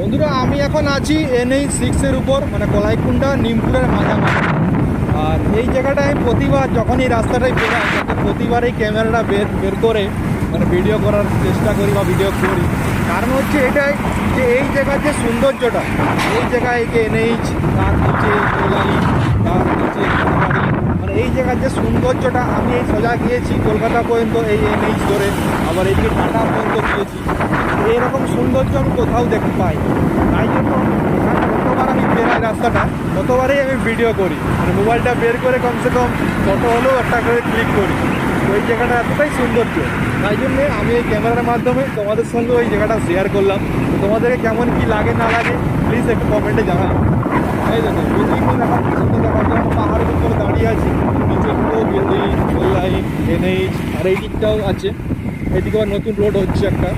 বন্ধুরা, আমি এখন আছি NH6-এর উপর, মানে কলাইকুণ্ডা নিমপুরের মাঝামাঝি। আর এই জায়গাটা আমি প্রতিবার যখন এই রাস্তাটাই বেরাই, তখন প্রতিবার এই ক্যামেরাটা বের করে মানে ভিডিও করার চেষ্টা করি বা ভিডিও করি। কারণ হচ্ছে এটাই যে এই জায়গার যে সৌন্দর্যটা, এই জায়গায় যে NH, তার নিচে কলাই, তার নিচে বাড়ি, মানে এই জায়গার যে সৌন্দর্যটা, আমি এই সোজা গিয়েছি কলকাতা পর্যন্ত এই NH ধরে, আবার এইদিকে টাটা পর্যন্ত গিয়েছি। এরকম সৌন্দর্য আমি কোথাও দেখতে পাই। তাই জন্য এখানে যতবার আমি বেরাই রাস্তাটা, ততবারই আমি ভিডিও করি, মানে মোবাইলটা বের করে কমসে কম ফটো হলেও একটা করে ক্লিক করি। ওই জায়গাটা এতটাই সৌন্দর্য, তাই জন্যে আমি এই ক্যামেরার মাধ্যমে তোমাদের সঙ্গে ওই জায়গাটা শেয়ার করলাম। তোমাদেরকে কেমন কি লাগে না লাগে প্লিজ একটু কমেন্টে জানাও। এই দেখো বিল্ডিংগুলো দেখা, পিছনে দেখা যায় আমরা পাহাড়ের উপরে দাঁড়িয়ে আছি, নিচে পুরো বিল্ডিং, কল্যাণ, NH, আর এই দিকটাও আছে। এদিকে আবার নতুন রোড হচ্ছে একটা।